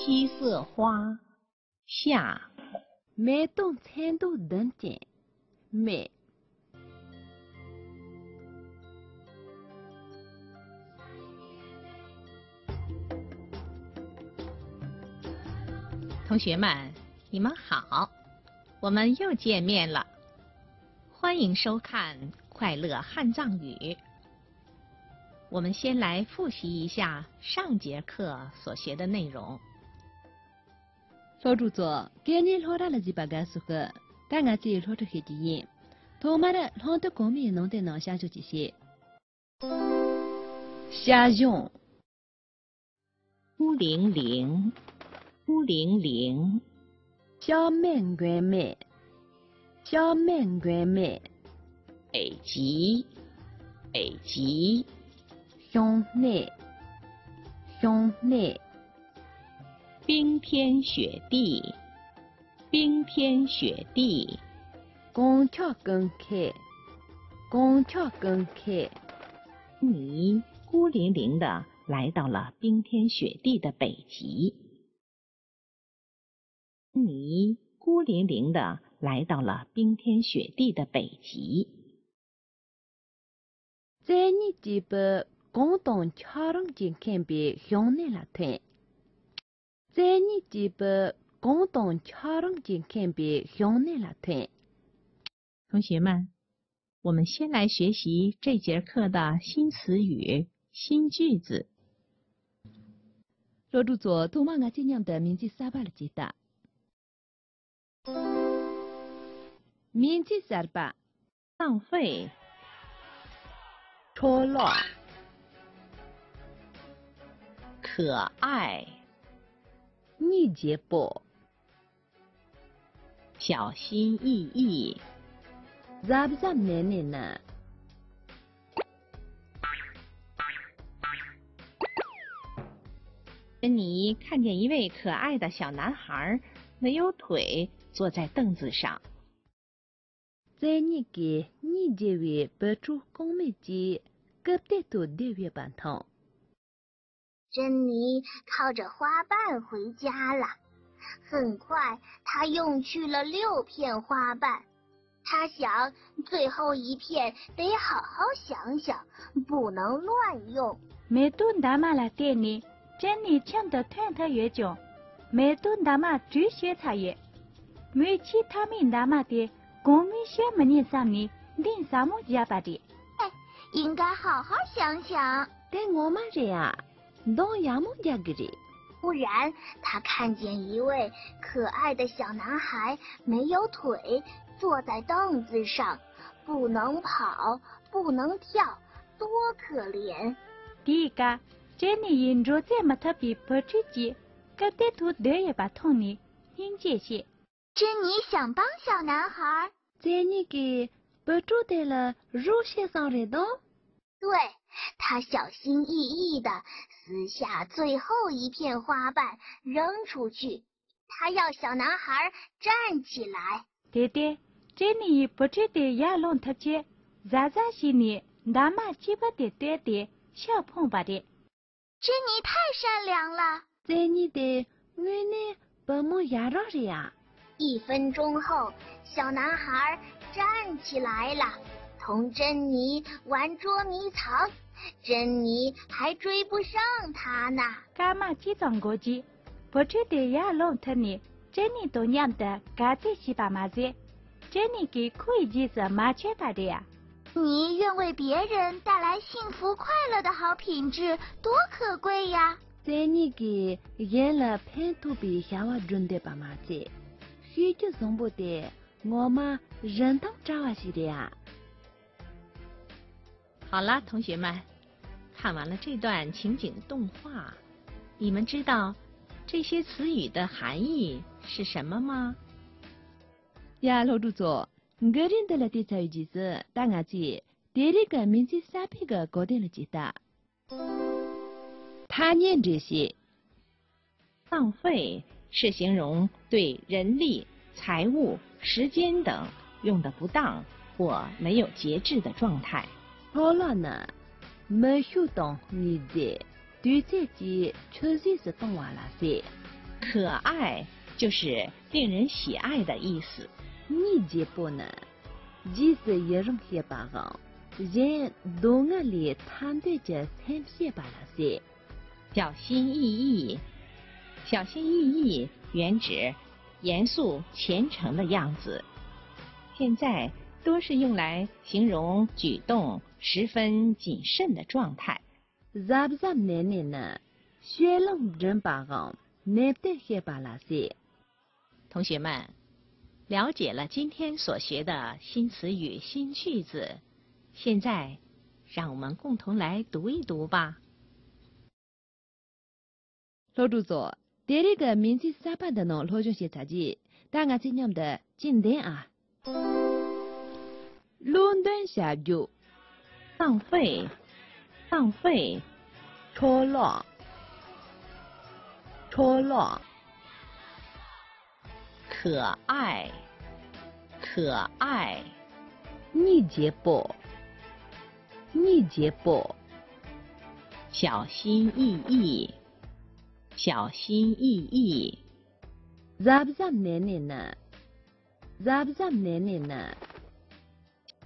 七色花下。梅东参度等见梅。同学们，你们好，我们又见面了。欢迎收看《快乐汉藏语》。我们先来复习一下上节课所学的内容。老主座，今年老大了几把个数个，大家自己老着黑的眼，同妈的老的公民弄的能下就这些。下用。孤零零，孤零零。小面关面，小面关面。北极，北极。胸内，胸内。冰天雪地，冰天雪地。拱桥更开，拱桥更开。你孤零零地来到了冰天雪地的北极。你孤零零地来到了冰天雪地的北极。在你这边共同桥上间看别胸内了团。在你这边共同桥上间看别胸内了团。同学们，我们先来学习这节课的新词语、新句子。老主座，同妈我今年的名字啥吧了记得？名字啥吧？浪费。错了。可爱。你结果。小心翼翼。咋不咋难难呢？珍妮看见一位可爱的小男孩，没有腿，坐在凳子上。在你给你这位不住公美机，隔壁头的月板头。珍妮靠着花瓣回家了，很快她用去了6片花瓣。她想，最后一片得好好想想，不能乱用。每顿打马拉店里，珍妮抢得团团圆奖，每顿打马只学茶叶，每期他们打马的公民学门年上面领啥么家吧的。应该好好想想。但我们这样。当亚木家个人，忽然，他看见一位可爱的小男孩，没有腿，坐在凳子上，不能跑，不能跳，多可怜！第一个，珍妮因着这么特别不自己，隔壁头的也把痛你，因这些。珍妮想帮小男孩，在你给不住的了，肉些上来的。对，他小心翼翼地撕下最后一片花瓣扔出去，他要小男孩站起来。对对，珍妮不知道亚龙特别，咋咋些呢？那么鸡巴的对的，小碰吧的。珍妮太善良了，在你的我呢，把我压着了呀。1分钟后，小男孩站起来了。同珍妮玩捉迷藏，珍妮还追不上他呢。干嘛几张过去？不知道亚龙特呢？珍妮都娘的，嘎子西巴马子，珍妮给可以记着麻雀吧的呀。你愿为别人带来幸福快乐的好品质，多可贵呀！在你给演了偏头比下我准的巴马子，许久送不得，我们人当找啊西的呀。好了，同学们，看完了这段情景动画，你们知道这些词语的含义是什么吗？呀，老主座，我认得了的词语句子，大家记，第一个名字3篇个搞定了记得。他念这些。浪费是形容对人力、财物、时间等用得不当或没有节制的状态。好了呢，没学懂你的，对自己确实是懂完了噻。可爱就是令人喜爱的意思。你节波呢？即是一种些巴昂，人动物里谈对着参些巴拉些。小心翼翼，小心翼翼原指严肃虔诚的样子，现在多是用来形容举动十分谨慎的状态。咋不咋年年呢？学冷人巴昂，难得些巴拉些。同学们，了解了今天所学的新词语、新句子，现在让我们共同来读一读吧。老主座，第二个名字三班的呢，老中些杂技，大家今年的经典啊。伦敦下雨，浪费，浪费，超浪，超浪，可爱，可爱，你节波，你节波，小心翼翼，小心翼翼。咋不咋年年呢？咋不咋年年呢？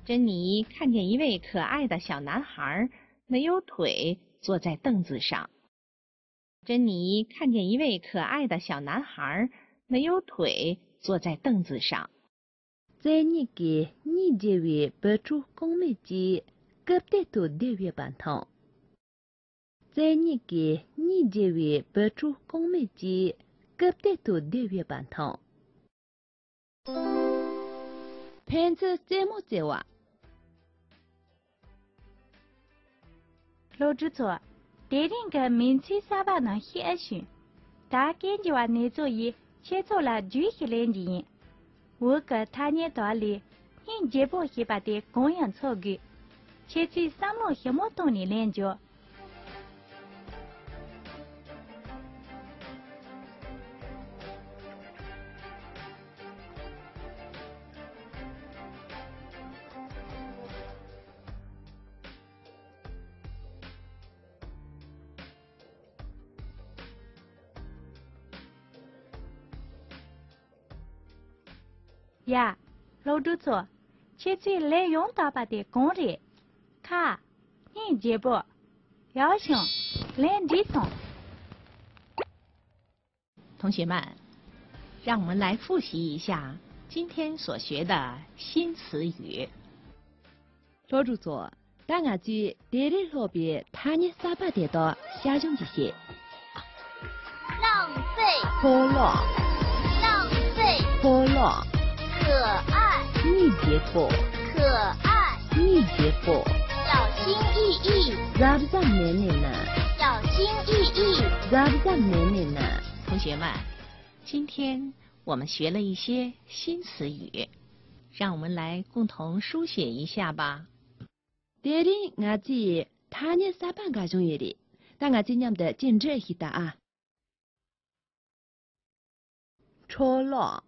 珍妮看见一位可爱的小男孩没有腿坐在凳子上。珍妮看见一位可爱的小男孩没有腿坐在凳子上。在你给你这位不出公美机，隔壁头的月半汤。在你给你这位不出公美机，隔壁头的月半汤。骗子怎么在哇？老主座，第二个名词三班能写选，大家就话你作业写错了注意练习。我个他年道理，你节波写把的公样错个，写去三路写么动你练就。呀，老主座，写去来用到把的公人，看，你节波，要求练地松。同学们，让我们来复习一下今天所学的新词语。老主座，大家去第二路边他年三八点到下中这些。浪费，超浪，浪费，超浪，可爱，你节波，可爱，你节波。小心翼翼，咋不咋年年呢？小心翼翼。咋不咋年年呢？同学们，今天我们学了一些新词语，让我们来共同书写一下吧。第二，我记他年三半个钟月里，但我今年的禁止一打啊。超浪，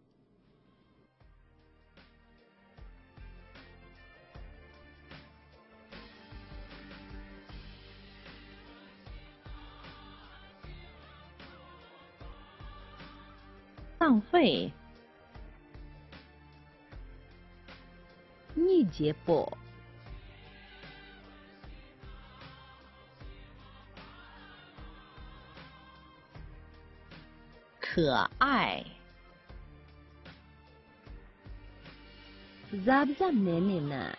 浪费，你节波，可爱，咋不咋年年呢？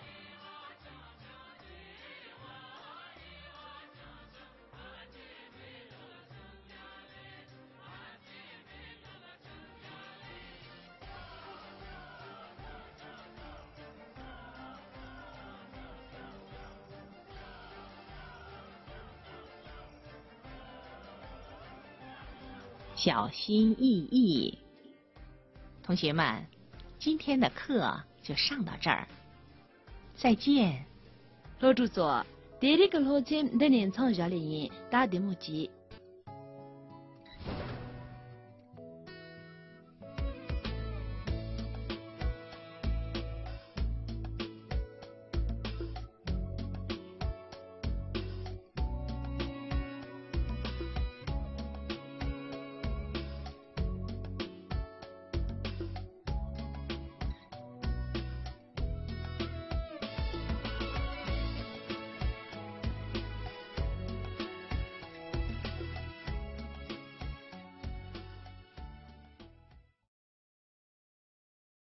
小心翼翼。同学们，今天的课就上到这儿，再见。老主座，第二个路径的连唱下来，大题目记。